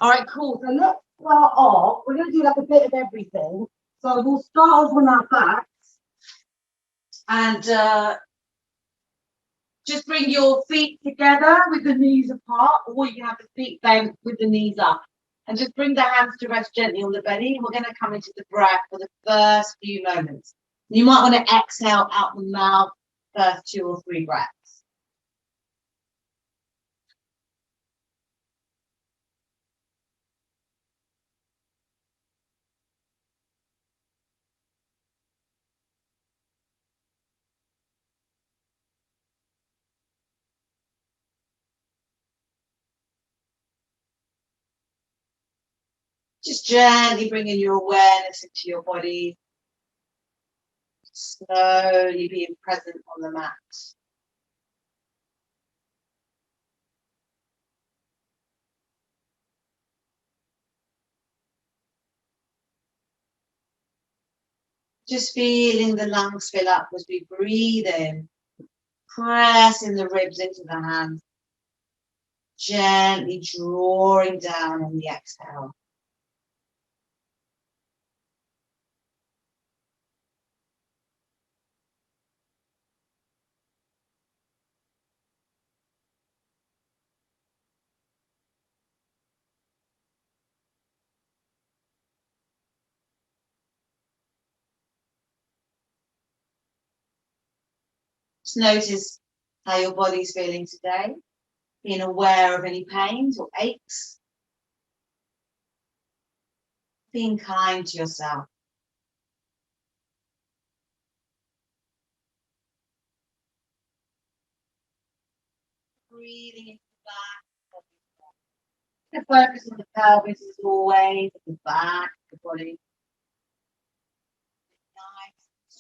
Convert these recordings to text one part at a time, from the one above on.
All right, cool. So let's start off. We're going to do like a bit of everything. So we'll start off on our backs and just bring your feet together with the knees apart, or you can have the feet bent with the knees up. And just bring the hands to rest gently on the belly. And we're going to come into the breath for the first few moments. You might want to exhale out the mouth first 2 or 3 breaths. Just gently bringing your awareness into your body. Slowly being present on the mat. Just feeling the lungs fill up as we breathe in. Pressing the ribs into the hands. Gently drawing down on the exhale. Just notice how your body's feeling today. Being aware of any pains or aches. Being kind to yourself. Breathing into the back. The focus on the pelvis as always, at the back of the body. Nice.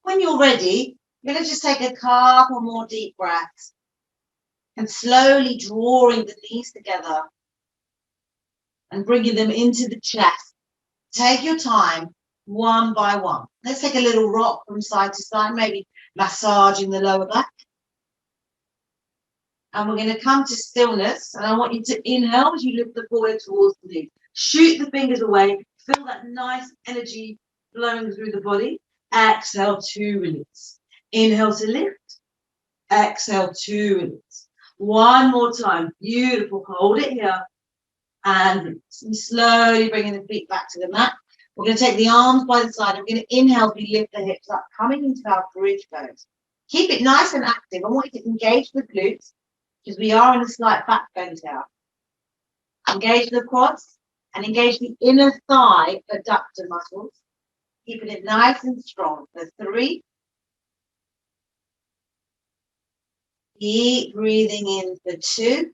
When you're ready, you're going to just take a couple more deep breaths and slowly drawing the knees together and bringing them into the chest. Take your time, one by one. Let's take a little rock from side to side, maybe massaging the lower back. And we're going to come to stillness. And I want you to inhale as you lift the forehead towards the knees. Shoot the fingers away. Feel that nice energy flowing through the body. Exhale to release. Inhale to lift. Exhale to release. One more time. Beautiful. Hold it here. And slowly bringing the feet back to the mat. We're going to take the arms by the side. I'm going to inhale as we lift the hips up, coming into our bridge pose. Keep it nice and active. I want you to engage the glutes because we are in a slight back bend here. Engage the quads and engage the inner thigh adductor muscles. Keeping it nice and strong. So 3. Keep breathing in for 2.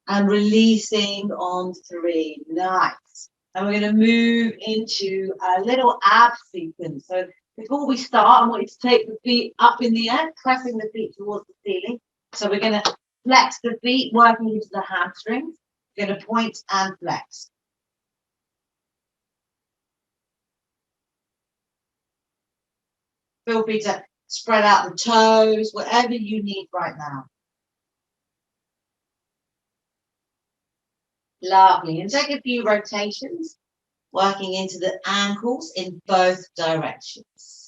And releasing on 3. Nice. And we're going to move into a little ab sequence. So before we start, I want you to take the feet up in the air, pressing the feet towards the ceiling. So we're going to flex the feet, working into the hamstrings. We're going to point and flex. Feel free to spread out the toes, whatever you need right now. Lovely. And take a few rotations, working into the ankles in both directions.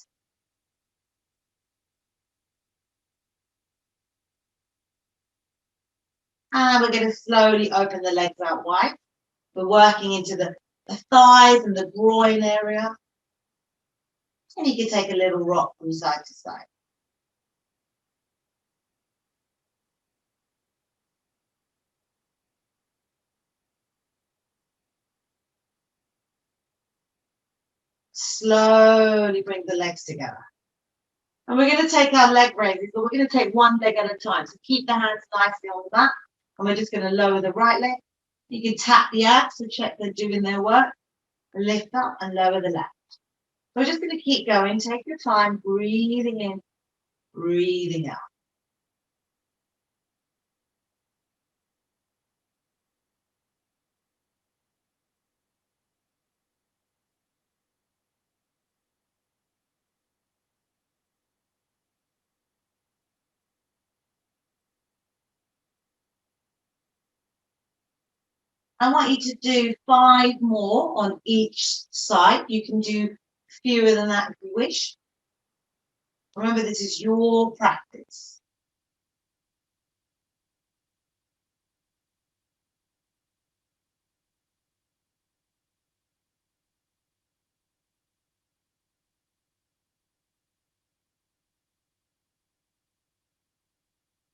And we're going to slowly open the legs out wide. We're working into the thighs and the groin area. And you can take a little rock from side to side. Slowly bring the legs together. And we're going to take our leg raises, but we're going to take one leg at a time. So keep the hands nicely on the mat. And we're just going to lower the right leg. You can tap the abs to check they're doing their work. And lift up and lower the left. So we're just going to keep going. Take your time, breathing in, breathing out. I want you to do 5 more on each side. You can do fewer than that if you wish. Remember, this is your practice.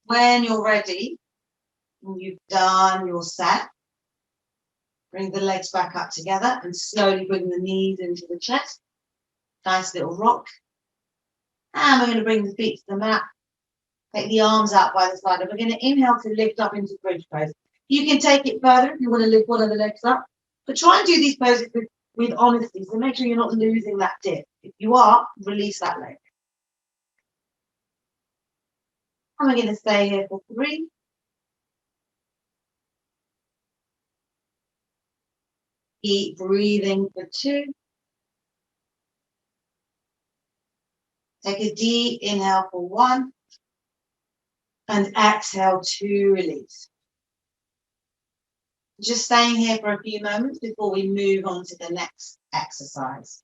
When you're ready, and you've done your set, bring the legs back up together and slowly bring the knees into the chest. Nice little rock. And we're going to bring the feet to the mat. Take the arms out by the side. And we're going to inhale to lift up into bridge pose. You can take it further if you want to lift one of the legs up. But try and do these poses with honesty. So make sure you're not losing that dip. If you are, release that leg. And we're going to stay here for 3. Keep breathing for 2. Take a deep inhale for 1. And exhale to release. Just staying here for a few moments before we move on to the next exercise.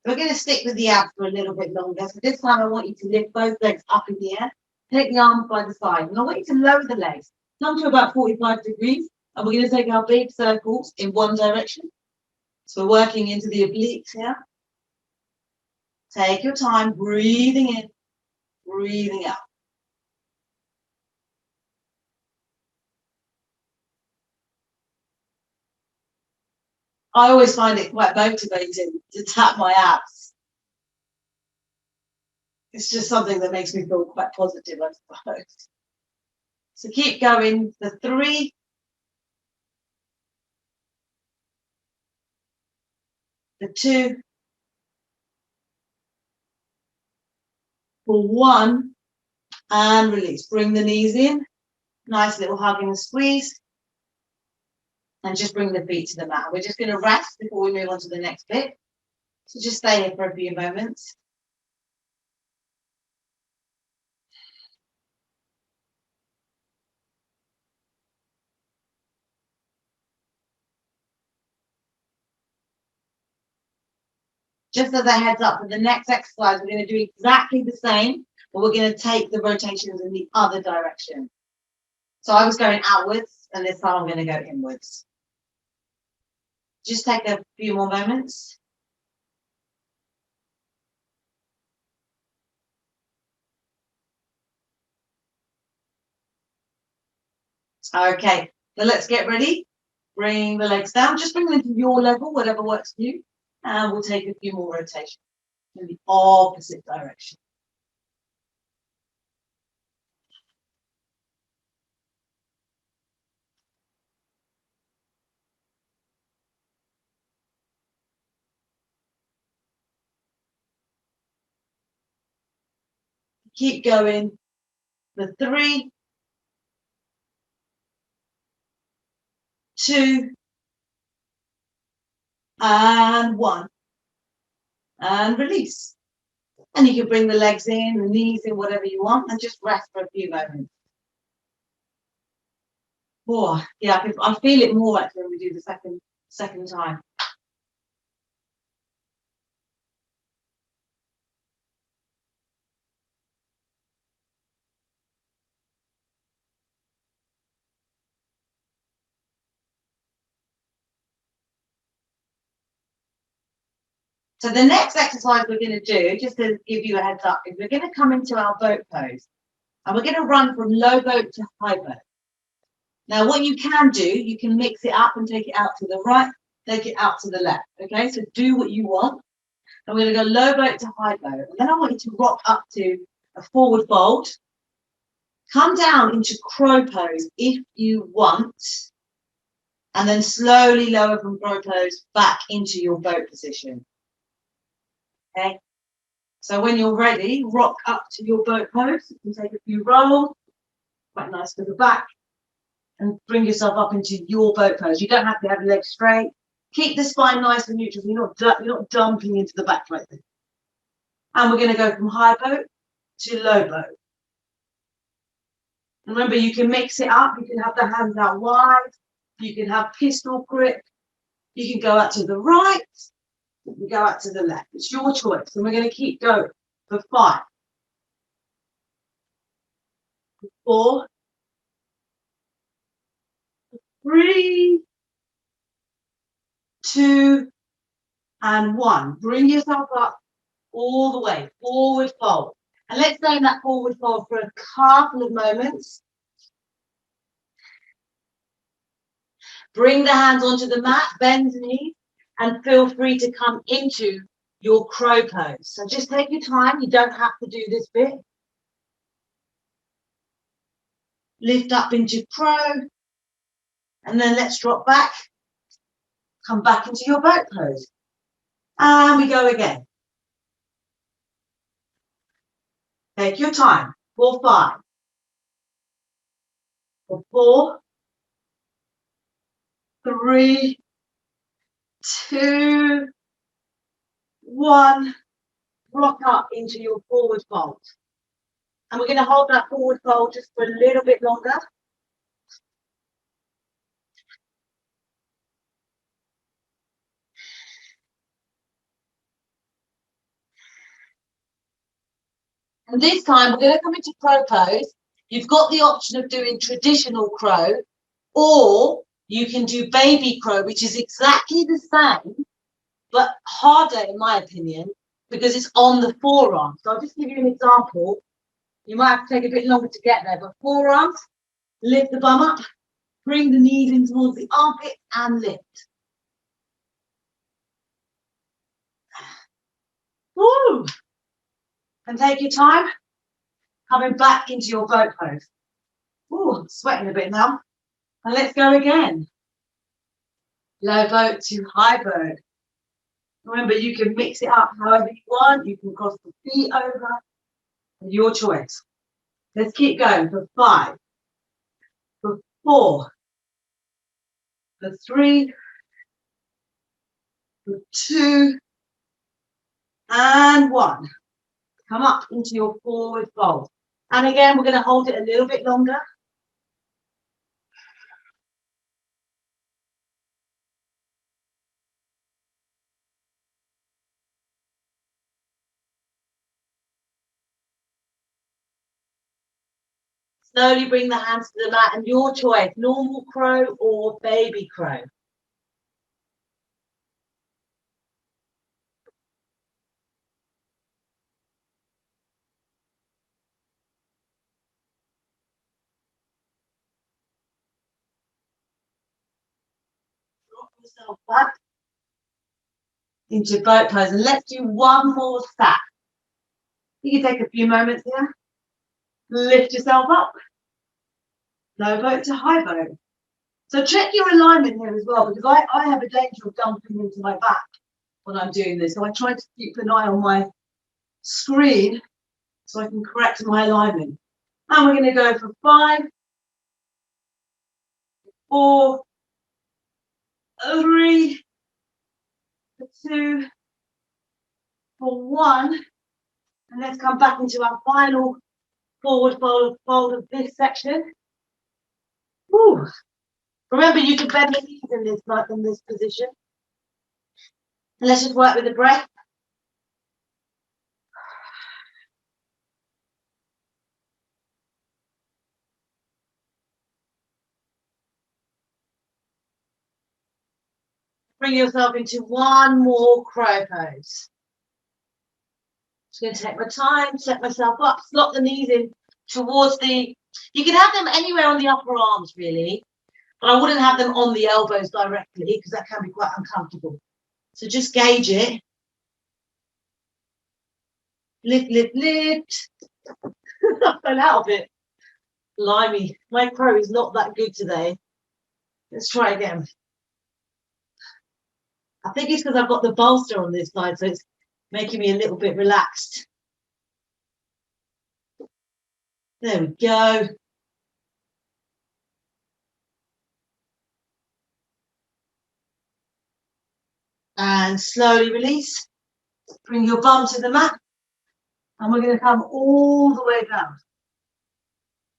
We're going to stick with the abs for a little bit longer. So this time I want you to lift both legs up in the air. Take the arms by the side. And I want you to lower the legs. Come to about 45 degrees. And we're going to take our big circles in one direction. So we're working into the obliques here. Take your time, breathing in, breathing out. I always find it quite motivating to tap my abs. It's just something that makes me feel quite positive, I suppose. So keep going for 3, for 2, for 1, and release. Bring the knees in. Nice little hug and squeeze. And just bring the feet to the mat. We're just going to rest before we move on to the next bit. So just stay here for a few moments. Just as a heads up, for the next exercise, we're going to do exactly the same, but we're going to take the rotations in the other direction. So I was going outwards, and this time I'm going to go inwards. Just take a few more moments. Okay, so let's get ready. Bring the legs down. Just bring them to your level, whatever works for you. And we'll take a few more rotations in the opposite direction. Keep going for 3, 2, and 1. And release. And you can bring the legs in, the knees in, whatever you want, and just rest for a few moments. Oh, yeah, I feel it more actually when we do the second time. So the next exercise we're going to do, just to give you a heads up, is we're going to come into our boat pose. And we're going to run from low boat to high boat. Now, what you can do, you can mix it up and take it out to the right, take it out to the left. Okay, so do what you want. And we're going to go low boat to high boat. And then I want you to rock up to a forward fold. Come down into crow pose if you want. And then slowly lower from crow pose back into your boat position. Okay. So when you're ready, rock up to your boat pose. You can take a few rolls. Quite nice for the back. And bring yourself up into your boat pose. You don't have to have your legs straight. Keep the spine nice and neutral. You're not dumping into the back like this. And we're going to go from high boat to low boat. And remember, you can mix it up. You can have the hands out wide. You can have pistol grip. You can go out to the right. You can go out to the left. It's your choice. And we're going to keep going for 5, 4, 3, 2, and 1. Bring yourself up all the way, forward fold. And let's stay in that forward fold for a couple of moments. Bring the hands onto the mat, bend the knees, and feel free to come into your crow pose. So just take your time. You don't have to do this bit. Lift up into crow. And then let's drop back. Come back into your boat pose. And we go again. Take your time. For 5. For 4. 3, 2, 1. Rock up into your forward fold. And we're going to hold that forward fold just for a little bit longer. And this time we're going to come into crow pose. You've got the option of doing traditional crow, or you can do baby crow, which is exactly the same, but harder in my opinion, because it's on the forearm. So I'll just give you an example. You might have to take a bit longer to get there, but forearms, lift the bum up, bring the knees in towards the armpit and lift. Woo! And take your time, coming back into your boat pose. Ooh, I'm sweating a bit now. And let's go again. Low boat to high boat. Remember, you can mix it up however you want. You can cross the feet over. Your choice. Let's keep going for 5, for 4, for 3, for 2, and 1. Come up into your forward fold. And again, we're going to hold it a little bit longer. Slowly bring the hands to the mat and your choice, normal crow or baby crow. Drop yourself back into boat pose. And let's do one more sat. You can take a few moments here. Lift yourself up. Low boat to high boat. So check your alignment here as well, because I have a danger of dumping into my back when I'm doing this. So I try to keep an eye on my screen so I can correct my alignment. And we're going to go for 5, 4, 3, 2, for 1. And let's come back into our final forward fold of this section. Woo. Remember, you can bend the knees in this position. And let's just work with the breath. Bring yourself into one more crow pose. Just going to take my time, set myself up, slot the knees in towards the, you can have them anywhere on the upper arms really, but I wouldn't have them on the elbows directly because that can be quite uncomfortable. So just gauge it. Lift, lift, lift. I fell out of it. Blimey, my crow is not that good today. Let's try again. I think it's because I've got the bolster on this side, so it's making me a little bit relaxed. There we go. And slowly release. Bring your bum to the mat. And we're going to come all the way down.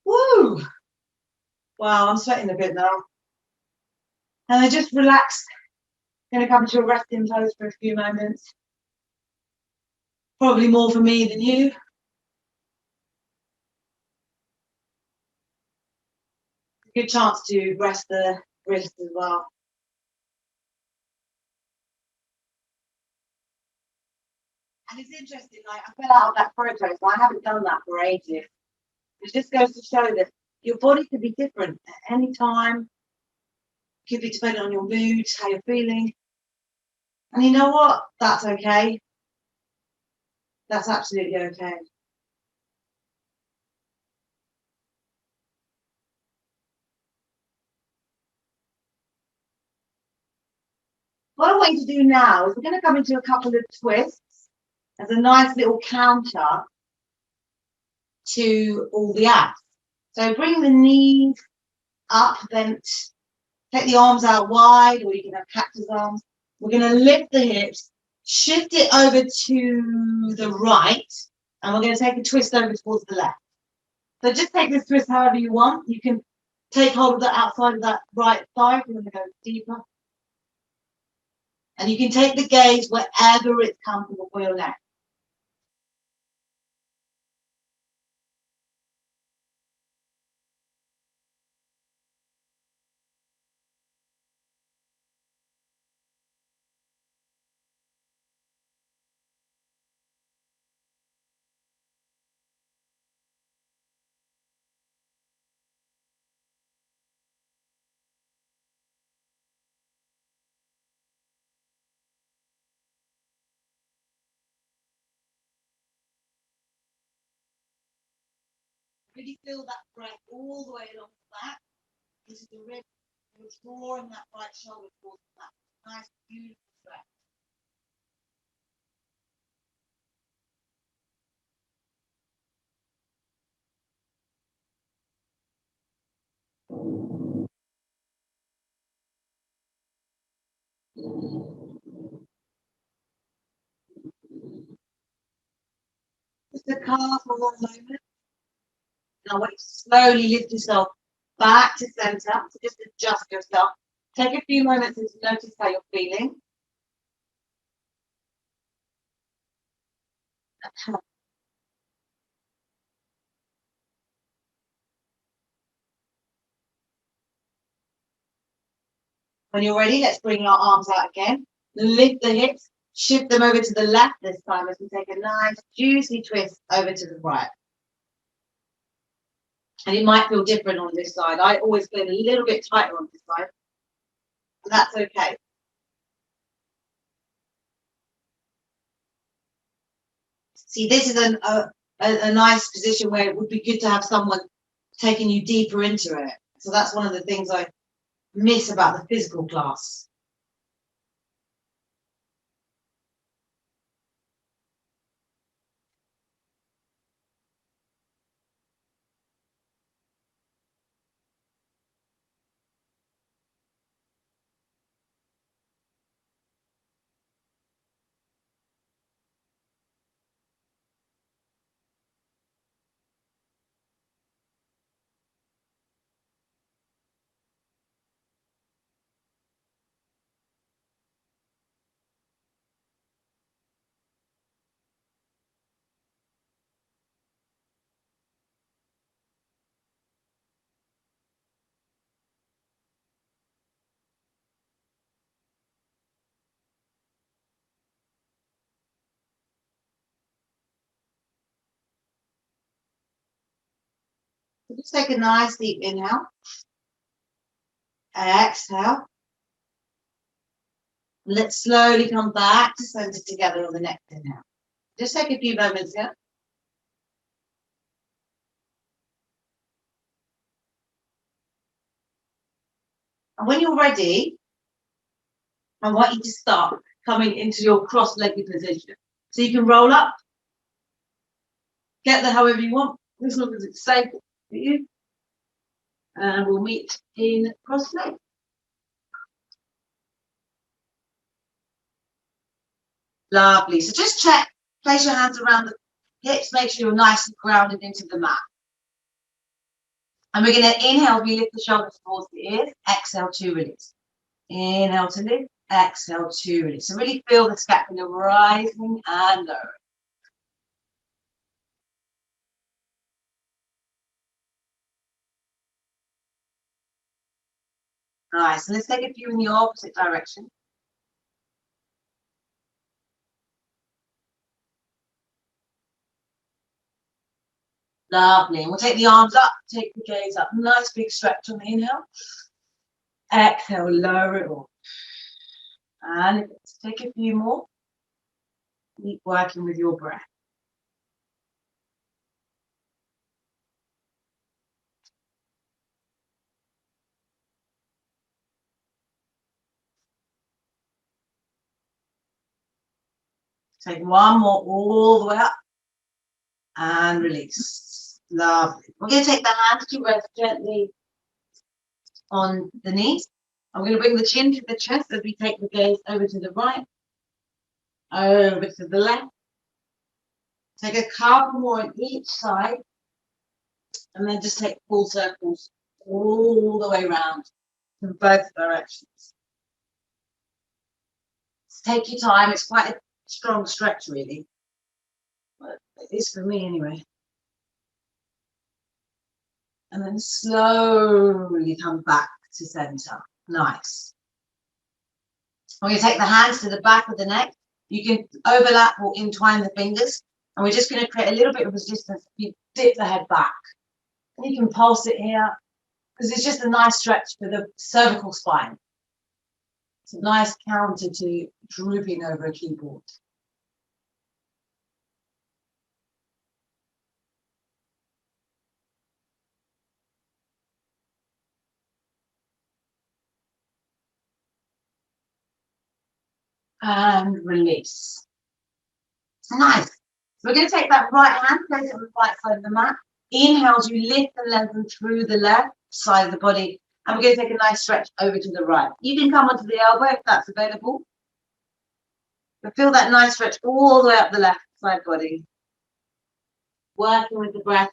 Woo! Wow, I'm sweating a bit now. And I just relaxed. Going to come to a resting pose for a few moments. Probably more for me than you. Good chance to rest the wrist as well. And it's interesting, like I fell out of that crow pose, but I haven't done that for ages. It just goes to show that your body could be different at any time. Could be depending on your mood, how you're feeling. And you know what? That's okay. That's absolutely okay. What I want you to do now is we're going to come into a couple of twists as a nice little counter to all the abs. So bring the knees up, bent, take the arms out wide, or you can have cactus arms. We're going to lift the hips, shift it over to the right, and we're going to take a twist over towards the left. So just take this twist however you want. You can take hold of the outside of that right thigh if you want to go deeper. And you can take the gaze wherever it's comfortable for your neck. Really feel that breath all the way along the back. This is the rib, and it's drawing that right shoulder towards the back. Nice, beautiful breath. Just a calm for one moment. Now, I want you to slowly lift yourself back to center. So just adjust yourself. Take a few moments to notice how you're feeling. When you're ready, let's bring our arms out again. Lift the hips, shift them over to the left this time as we take a nice, juicy twist over to the right. And it might feel different on this side. I always feel a little bit tighter on this side. And that's okay. See, this is a nice position where it would be good to have someone taking you deeper into it. So that's one of the things I miss about the physical class. Just take a nice deep inhale. Exhale. Let's slowly come back to center together on the next inhale. Just take a few moments here. And when you're ready, I want you to start coming into your cross-legged position. So you can roll up, get there however you want, as long as it's safe for you. And we'll meet in cross-leg. Lovely. So just check, place your hands around the hips, make sure you're nice and grounded into the mat. And we're going to inhale, we lift the shoulders towards the ears, exhale to release. Inhale to lift, exhale to release. So really feel the scapula rising and lowering. Nice. And let's take a few in the opposite direction. Lovely. And we'll take the arms up, take the gaze up. Nice big stretch on the inhale. Exhale, lower it all. And let's take a few more. Keep working with your breath. Take one more all the way up. And release. Lovely. We're going to take the hands to rest gently on the knees. I'm going to bring the chin to the chest as we take the gaze over to the right, over to the left. Take a couple more on each side, and then just take full circles all the way around in both directions. So take your time. It's quite a strong stretch, really. But it is for me anyway. And then slowly come back to center. Nice. We're going to take the hands to the back of the neck. You can overlap or entwine the fingers. And we're just going to create a little bit of resistance. You dip the head back. And you can pulse it here, because it's just a nice stretch for the cervical spine. It's a nice counter to drooping over a keyboard. And release. Nice. We're going to take that right hand, place it on the right side of the mat. Inhale as you lift and lengthen through the left side of the body. And we're going to take a nice stretch over to the right. You can come onto the elbow if that's available. But feel that nice stretch all the way up the left side body. Working with the breath.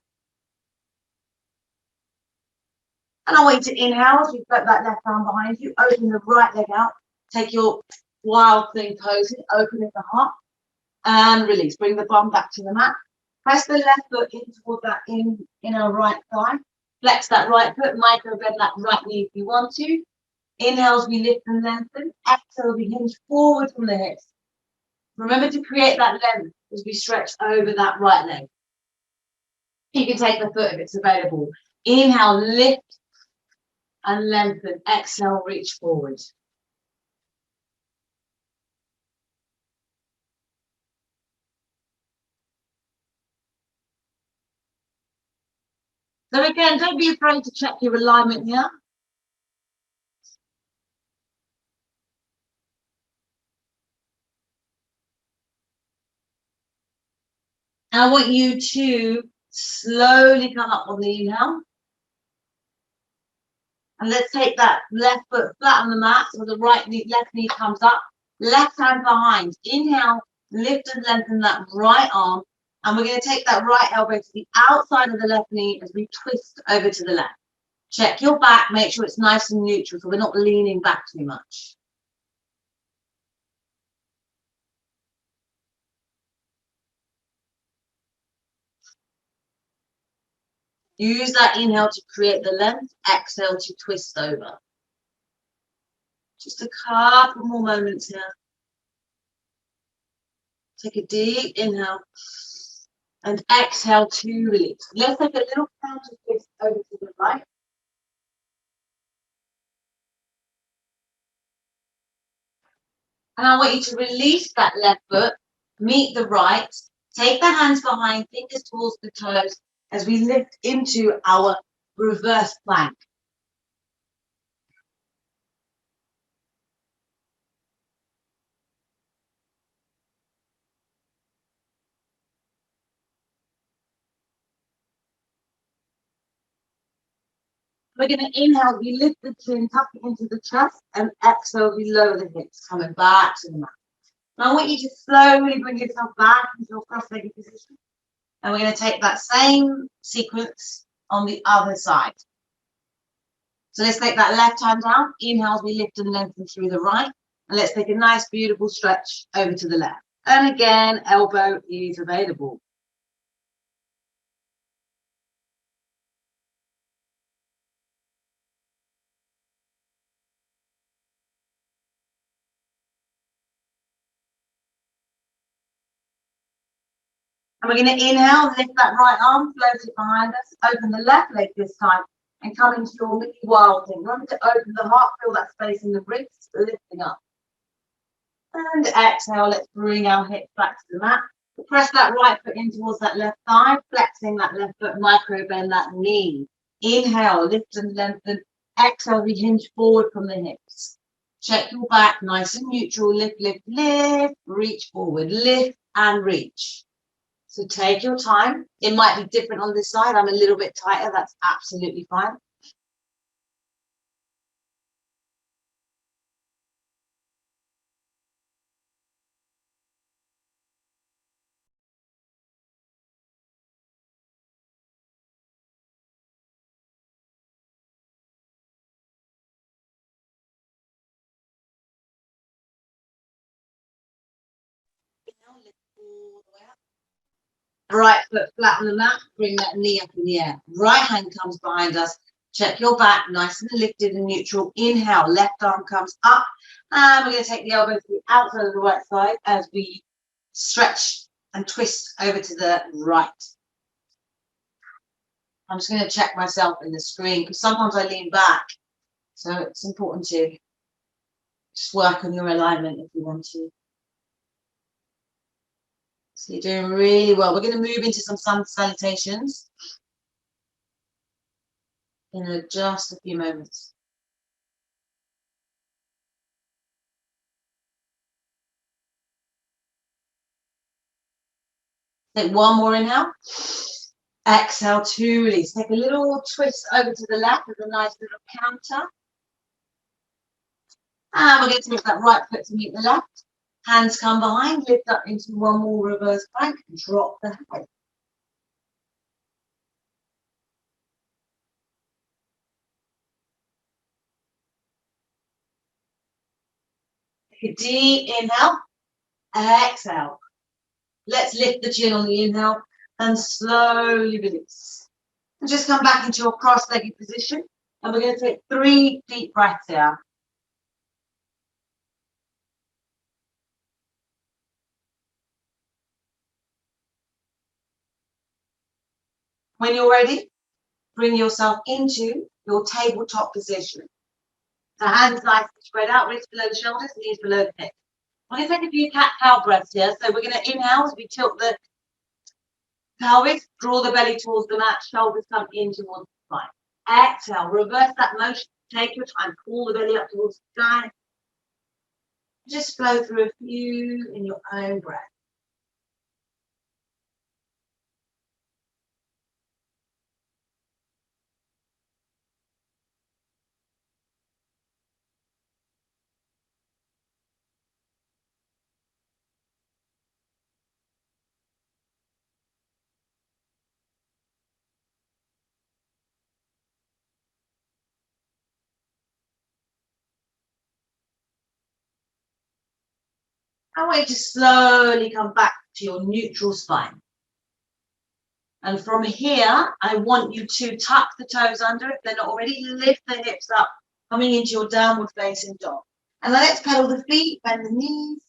And I want you to inhale as you put that left arm behind you. Open the right leg out. Take your wild thing pose. Open at the heart. And release. Bring the bum back to the mat. Press the left foot in towards that inner right thigh. Flex that right foot. Micro bend that right knee if you want to. Inhale as we lift and lengthen. Exhale, we hinge forward from the hips. Remember to create that length as we stretch over that right leg. You can take the foot if it's available. Inhale, lift and lengthen. Exhale, reach forward. So again, don't be afraid to check your alignment here. And I want you to slowly come up on the inhale. And let's take that left foot flat on the mat so the right knee, left knee comes up. Left hand behind. Inhale, lift and lengthen that right arm. And we're going to take that right elbow to the outside of the left knee as we twist over to the left. Check your back, make sure it's nice and neutral so we're not leaning back too much. Use that inhale to create the length, exhale to twist over. Just a couple more moments here. Take a deep inhale. And exhale to release. Let's take a little counter twist over to the right. And I want you to release that left foot, meet the right, take the hands behind, fingers towards the toes as we lift into our reverse plank. We're going to inhale, we lift the chin, tuck it into the chest, and exhale, we lower the hips, coming back to the mat. Now I want you to slowly bring yourself back into your cross-legged position. And we're going to take that same sequence on the other side. So let's take that left hand down. Inhale as we lift and lengthen through the right. And let's take a nice, beautiful stretch over to the left. And again, elbow is available. And we're going to inhale, lift that right arm, float it behind us, open the left leg this time, and come into your mini wild thing. Remember to open the heart, feel that space in the wrists, lifting up. And exhale, let's bring our hips back to the mat. Press that right foot in towards that left thigh, flexing that left foot, micro bend that knee. Inhale, lift and lengthen. Exhale, we hinge forward from the hips. Check your back, nice and neutral. Lift, lift, lift. Reach forward, lift and reach. So take your time. It might be different on this side. I'm a little bit tighter. That's absolutely fine. Lift all the way up. Right foot flat on the mat, bring that knee up in the air. Right hand comes behind us. Check your back, nice and lifted and neutral. Inhale, left arm comes up. And we're going to take the elbow to the outside of the right side as we stretch and twist over to the right. I'm just going to check myself in the screen because sometimes I lean back. So it's important to just work on your alignment if you want to. So you're doing really well. We're going to move into some sun salutations in just a few moments. Take one more inhale. Exhale to release. Take a little twist over to the left with a nice little counter. And we're going to take that right foot to meet the left. Hands come behind, lift up into one more reverse plank, drop the head. Take a deep inhale, exhale. Let's lift the chin on the inhale and slowly release. And just come back into your cross-legged position. And we're going to take 3 deep breaths here. When you're ready, bring yourself into your tabletop position. The hands nice and spread out, wrists below the shoulders, knees below the hips. We're going to take a few cat-cow breaths here. So we're going to inhale as we tilt the pelvis, draw the belly towards the mat, shoulders come in towards the spine. Exhale, reverse that motion. Take your time, pull the belly up towards the sky. Just flow through a few in your own breath. I want you to slowly come back to your neutral spine. And from here, I want you to tuck the toes under if they're not already. Lift the hips up, coming into your downward facing dog. And then let's pedal the feet, bend the knees.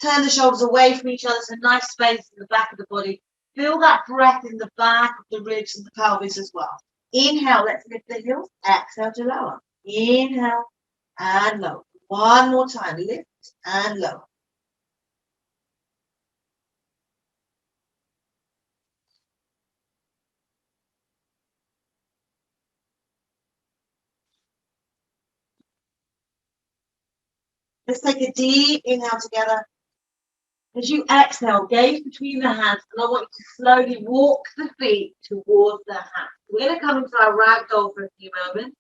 Turn the shoulders away from each other, so nice space in the back of the body. Feel that breath in the back of the ribs and the pelvis as well. Inhale, let's lift the heels. Exhale to lower. Inhale and lower. One more time, lift and lower. Let's take a deep inhale together. As you exhale, gaze between the hands, and I want you to slowly walk the feet towards the hands. We're going to come into our ragdoll for a few moments.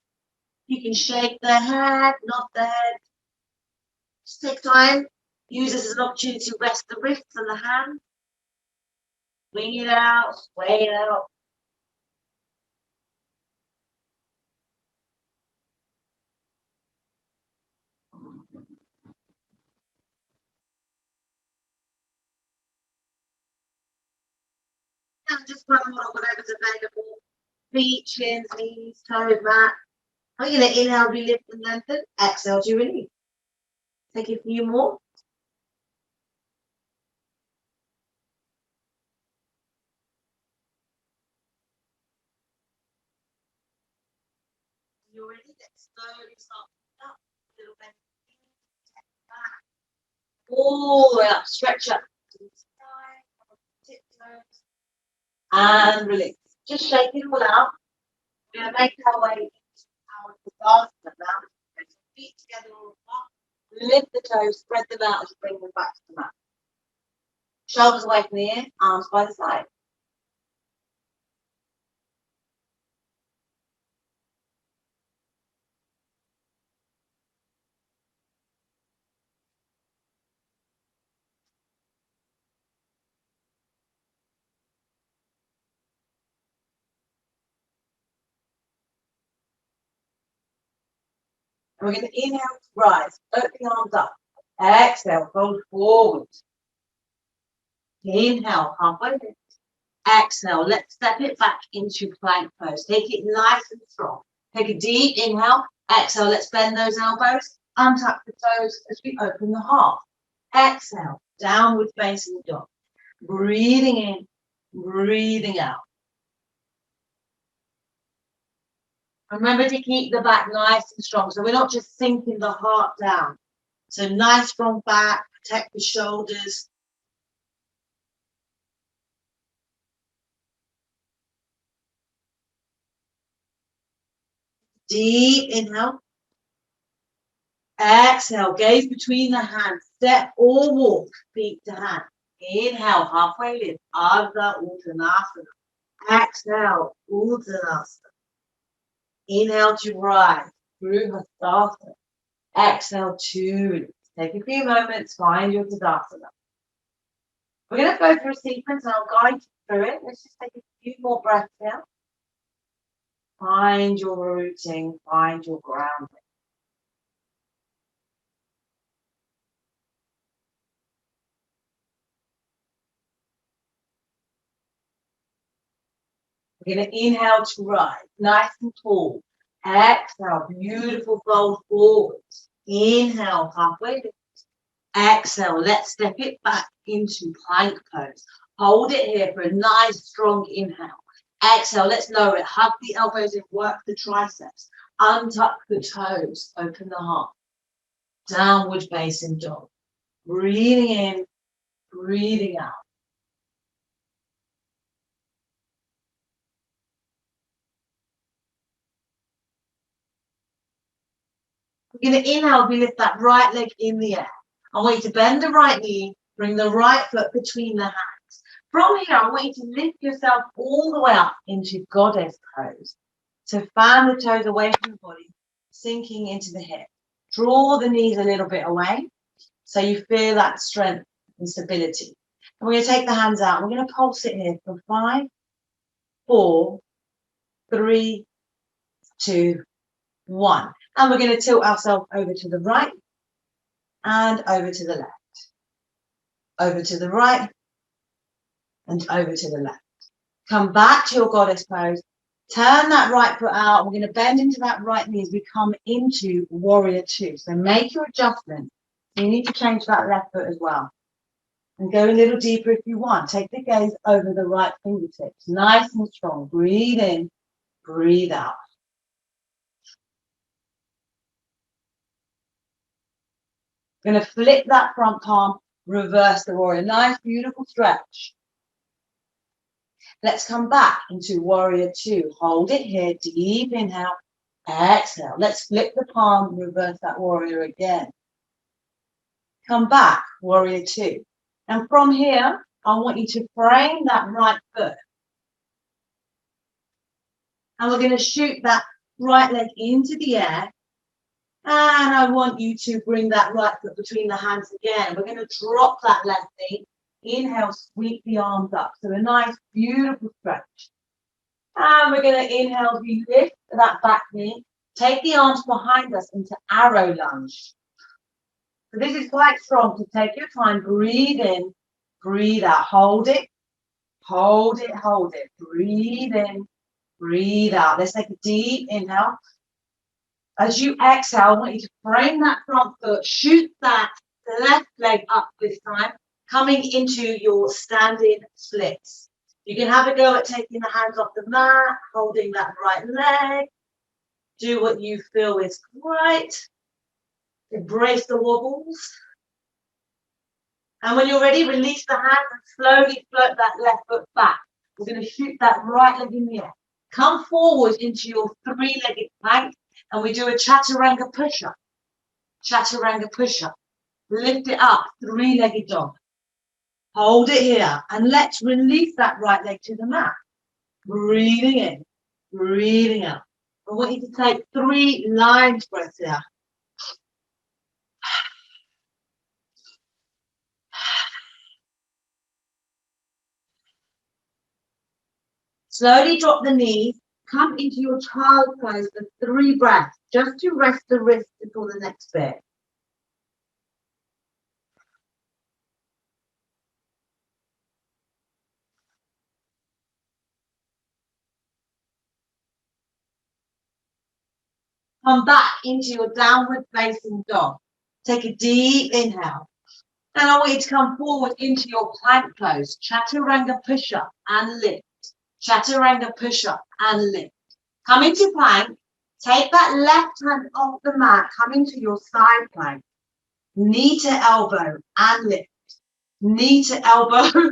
You can shake the head, nod the head. Just take time. Use this as an opportunity to rest the wrists and the hands. Swing it out, sway it out. And just run on whatever's available. Feet, chins, knees, toes, mat. I'm going to inhale, relift and lengthen. Exhale to release. Take a few more. You're ready. Let's slowly start up. A little bit. Back. All the way up. Stretch up to the side. Tiptoes. And release. Just shake it all out. We're going to make our way into our Tadasana now. Feet together all apart. Lift the toes, spread them out as you bring them back to the mat. Shoulders away from the ear, arms by the side. And we're going to inhale to rise, open the arms up. Exhale, fold forward. Inhale, halfway lift. Exhale, let's step it back into plank pose. Take it nice and strong. Take a deep inhale. Exhale, let's bend those elbows. Untuck the toes as we open the heart. Exhale, downward facing dog. Breathing in, breathing out. Remember to keep the back nice and strong, so we're not just sinking the heart down. So nice strong back, protect the shoulders. Deep inhale. Exhale, gaze between the hands. Step or walk, feet to hand. Inhale, halfway lift, Ardha Uttanasana. Exhale, Uttanasana. Inhale to rise, Brihastasana. Exhale to release. Take a few moments, find your Tadasana. We're going to go through a sequence and I'll guide you through it. Let's just take a few more breaths here. Find your rooting, find your grounding. We're going to inhale to rise, nice and tall. Exhale, beautiful fold forwards. Inhale, halfway lift. Exhale, let's step it back into plank pose. Hold it here for a nice strong inhale. Exhale, let's lower it. Hug the elbows in, work the triceps. Untuck the toes, open the heart. Downward facing dog. Breathing in, breathing out. We're going to inhale, we lift that right leg in the air. I want you to bend the right knee, bring the right foot between the hands. From here, I want you to lift yourself all the way up into goddess pose. So fan the toes away from the body, sinking into the hip. Draw the knees a little bit away so you feel that strength and stability. And we're going to take the hands out. We're going to pulse it here for 5, 4, 3, 2, 1. And we're going to tilt ourselves over to the right and over to the left. Over to the right and over to the left. Come back to your goddess pose. Turn that right foot out. We're going to bend into that right knee as we come into warrior 2. So make your adjustment. You need to change that left foot as well. And go a little deeper if you want. Take the gaze over the right fingertips. Nice and strong. Breathe in, breathe out. Going to flip that front palm, reverse the warrior. Nice, beautiful stretch. Let's come back into warrior two. Hold it here, deep inhale, exhale. Let's flip the palm, reverse that warrior again. Come back, warrior two. And from here, I want you to frame that right foot. And we're going to shoot that right leg into the air. And I want you to bring that right foot between the hands again. We're going to drop that left knee. Inhale, sweep the arms up. So a nice, beautiful stretch. And we're going to inhale, we lift that back knee. Take the arms behind us into arrow lunge. So this is quite strong. So take your time. Breathe in, breathe out. Hold it, hold it, hold it. Breathe in, breathe out. Let's take a deep inhale. As you exhale, I want you to frame that front foot. Shoot that left leg up this time, coming into your standing splits. You can have a go at taking the hands off the mat, holding that right leg. Do what you feel is right. Embrace the wobbles. And when you're ready, release the hands and slowly float that left foot back. We're going to shoot that right leg in the air. Come forward into your three-legged plank, and we do a chaturanga push-up. Chaturanga push-up. Lift it up, three-legged dog. Hold it here, and let's release that right leg to the mat. Breathing in, breathing out. I want you to take 3 lion's breaths here. Slowly drop the knees, come into your child pose for 3 breaths, just to rest the wrist before the next bit. Come back into your downward facing dog. Take a deep inhale. And I want you to come forward into your plank pose. Chaturanga push-up and lift. Chaturanga push-up and lift. Come into plank. Take that left hand off the mat. Come into your side plank. Knee to elbow and lift. Knee to elbow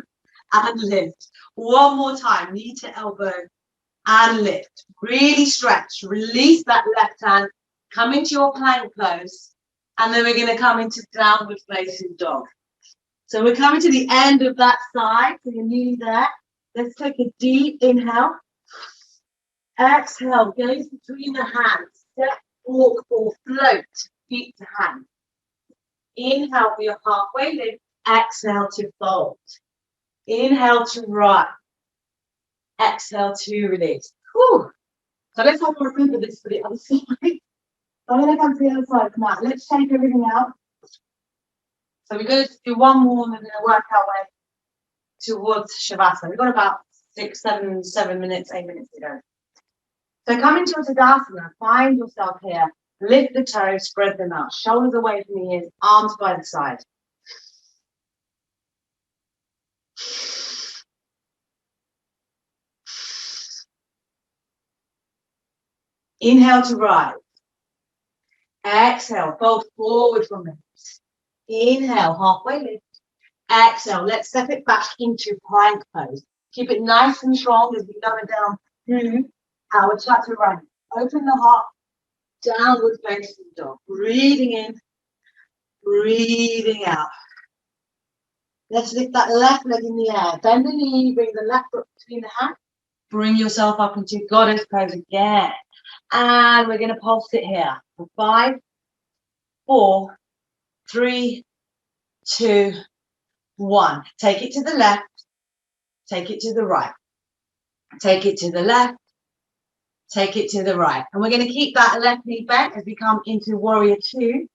and lift. One more time. Knee to elbow and lift. Really stretch. Release that left hand. Come into your plank pose. And then we're going to come into downward facing dog. So we're coming to the end of that side. So you're nearly there. Let's take a deep inhale. Exhale. Gaze between the hands. Step, walk, or float. Feet to hand. Inhale for your halfway lift. Exhale to fold. Inhale to rise. Exhale to release. Whew. So let's have a remember this for the other side. I'm going to come to the other side now. Let's shake everything out. So we're going to do one more and we're going to work our way towards Shavasana. We've got about 7 minutes, 8 minutes to go. So come into Tadasana, find yourself here, lift the toes, spread them out, shoulders away from the ears, arms by the side. Inhale to rise. Exhale, fold forward from the hips. Inhale, halfway lift. Exhale, let's step it back into plank pose. Keep it nice and strong as we lower down through our chaturanga. Open the heart, downward facing dog. Breathing in, breathing out. Let's lift that left leg in the air. Bend the knee, bring the left foot between the hands. Bring yourself up into goddess pose again. And we're going to pulse it here for 5, 4, 3, 2, 1. Take it to the left. Take it to the right. Take it to the left. Take it to the right. And we're going to keep that left knee bent as we come into warrior 2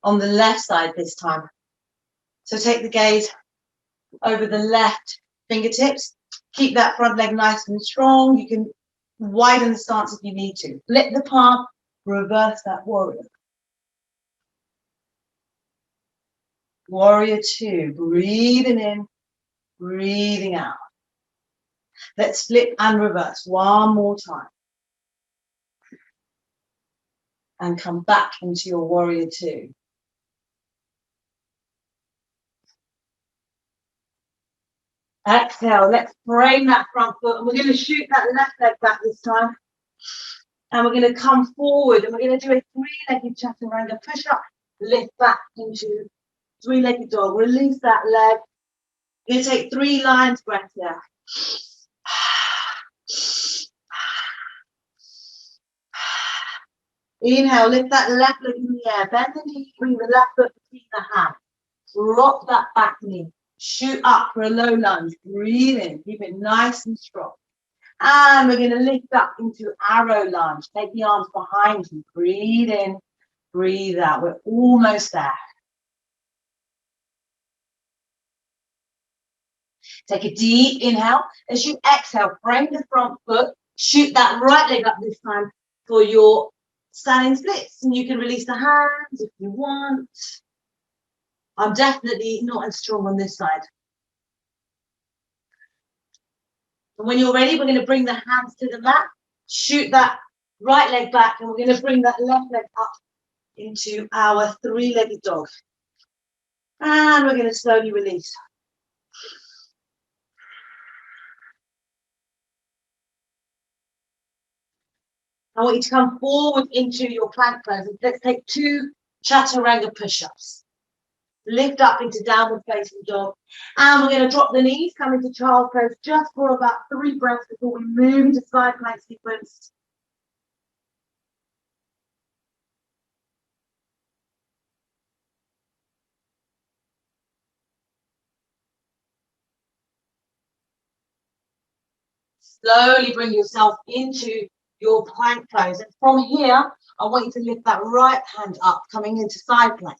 on the left side this time. So take the gaze over the left fingertips. Keep that front leg nice and strong. You can widen the stance if you need to. Flip the palm, reverse that warrior. Warrior two. Breathing in, breathing out. Let's flip and reverse one more time. And come back into your warrior two. Exhale, let's frame that front foot, and we're going to shoot that left leg back this time. And we're going to come forward, and we're going to do a three-legged chaturanga push-up, lift back into three-legged dog. Release that leg. We're going to take 3 lines breath here. Inhale, lift that left leg in the air. Bend the knee, bring the left foot between the hands. Drop that back knee. Shoot up for a low lunge. Breathe in. Keep it nice and strong. And we're going to lift up into arrow lunge. Take the arms behind you. Breathe in. Breathe out. We're almost there. Take a deep inhale. As you exhale, frame the front foot. Shoot that right leg up this time for your standing splits. And you can release the hands if you want. I'm definitely not as strong on this side. And when you're ready, we're going to bring the hands to the mat. Shoot that right leg back, and we're going to bring that left leg up into our three-legged dog. And we're going to slowly release. I want you to come forward into your plank pose. Let's take 2 chaturanga push-ups. Lift up into downward facing dog. And we're going to drop the knees, come into child's pose just for about 3 breaths before we move into side plank sequence. Slowly bring yourself into your plank pose. And from here, I want you to lift that right hand up, coming into side plank.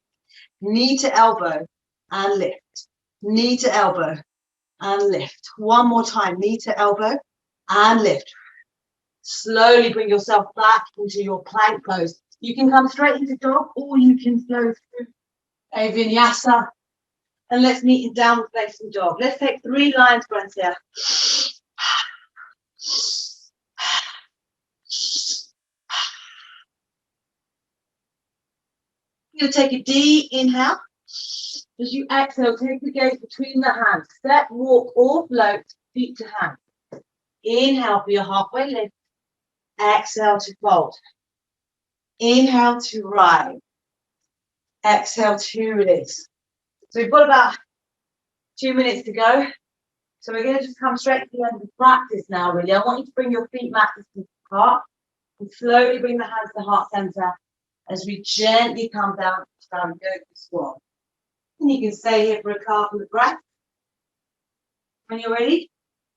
Knee to elbow and lift. Knee to elbow and lift. One more time. Knee to elbow and lift. Slowly bring yourself back into your plank pose. You can come straight into dog, or you can go through a vinyasa. And let's meet in downward facing dog. Let's take 3 lines breaths here. You're going to take a deep inhale. As you exhale, take the gaze between the hands. Step, walk, or float, feet to hand. Inhale for your halfway lift. Exhale to fold. Inhale to rise. Exhale to release. So we've got about 2 minutes to go. So we're going to just come straight to the end of the practice now, really. I want you to bring your feet mat distance apart and slowly bring the hands to heart center as we gently come down to yoga squat. And you can stay here for a couple of breaths. When you're ready,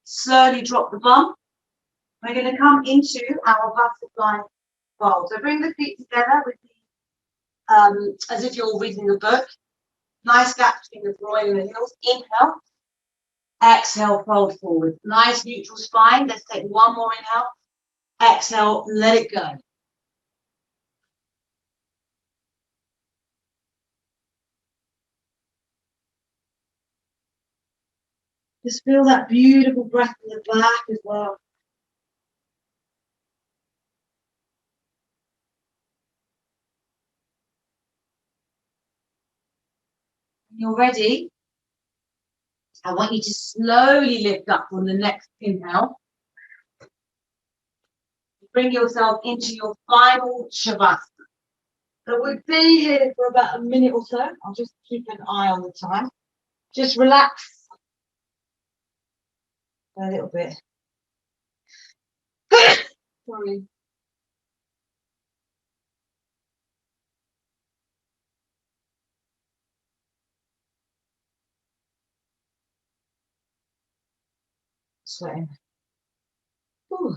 slowly drop the bum. We're going to come into our butterfly fold. So bring the feet together with the, as if you're reading a book. Nice gap between the groin and the heels. Inhale. Exhale, fold forward. Nice neutral spine. Let's take one more inhale. Exhale, let it go. Just feel that beautiful breath in the back as well. When you're ready, I want you to slowly lift up on the next inhale. Bring yourself into your final Shavasana. So we'll be here for about a minute or so. I'll just keep an eye on the time. Just relax a little bit. Sorry. Sweating. Ooh.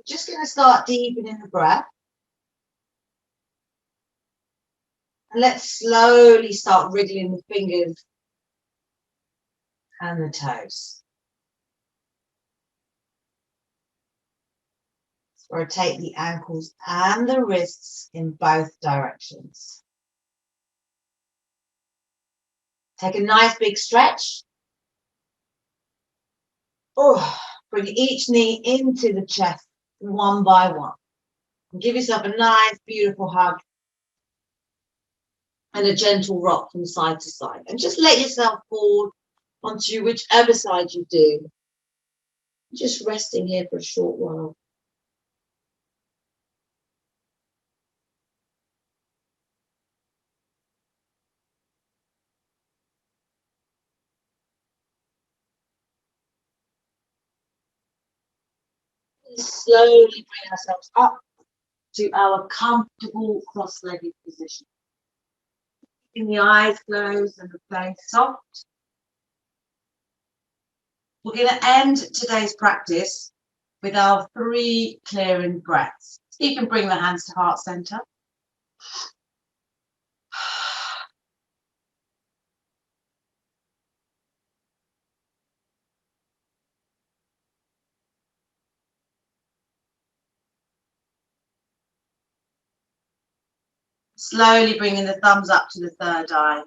Just going to start deepening the breath. And let's slowly start wriggling the fingers and the toes. So rotate the ankles and the wrists in both directions. Take a nice big stretch. Oh, bring each knee into the chest one by one. And give yourself a nice, beautiful hug and a gentle rock from side to side. And just let yourself fall onto whichever side you do. Just resting here for a short while. Slowly bring ourselves up to our comfortable cross-legged position. Keeping the eyes closed and the face soft. We're going to end today's practice with our 3 clearing breaths. So you can bring the hands to heart center. Slowly bringing the thumbs up to the third eye.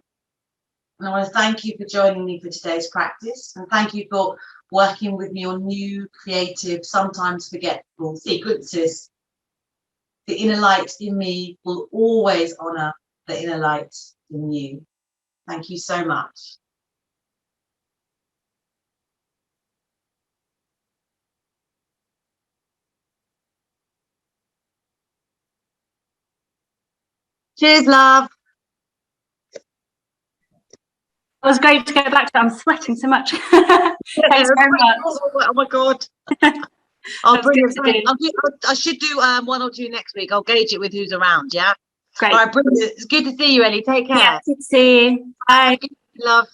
And I want to thank you for joining me for today's practice. And thank you for working with me on new, creative, sometimes forgetful sequences. The inner light in me will always honor the inner light in you. Thank you so much. Cheers, love. It was great to go back to. I'm sweating so much. Thanks very much. Oh my God. I'll bring it. I should do 1 or 2 next week. I'll gauge it with who's around. Yeah. Great. All right, brilliant. It's good to see you, Ellie. Take care. Yeah, good to see you. Bye. Love.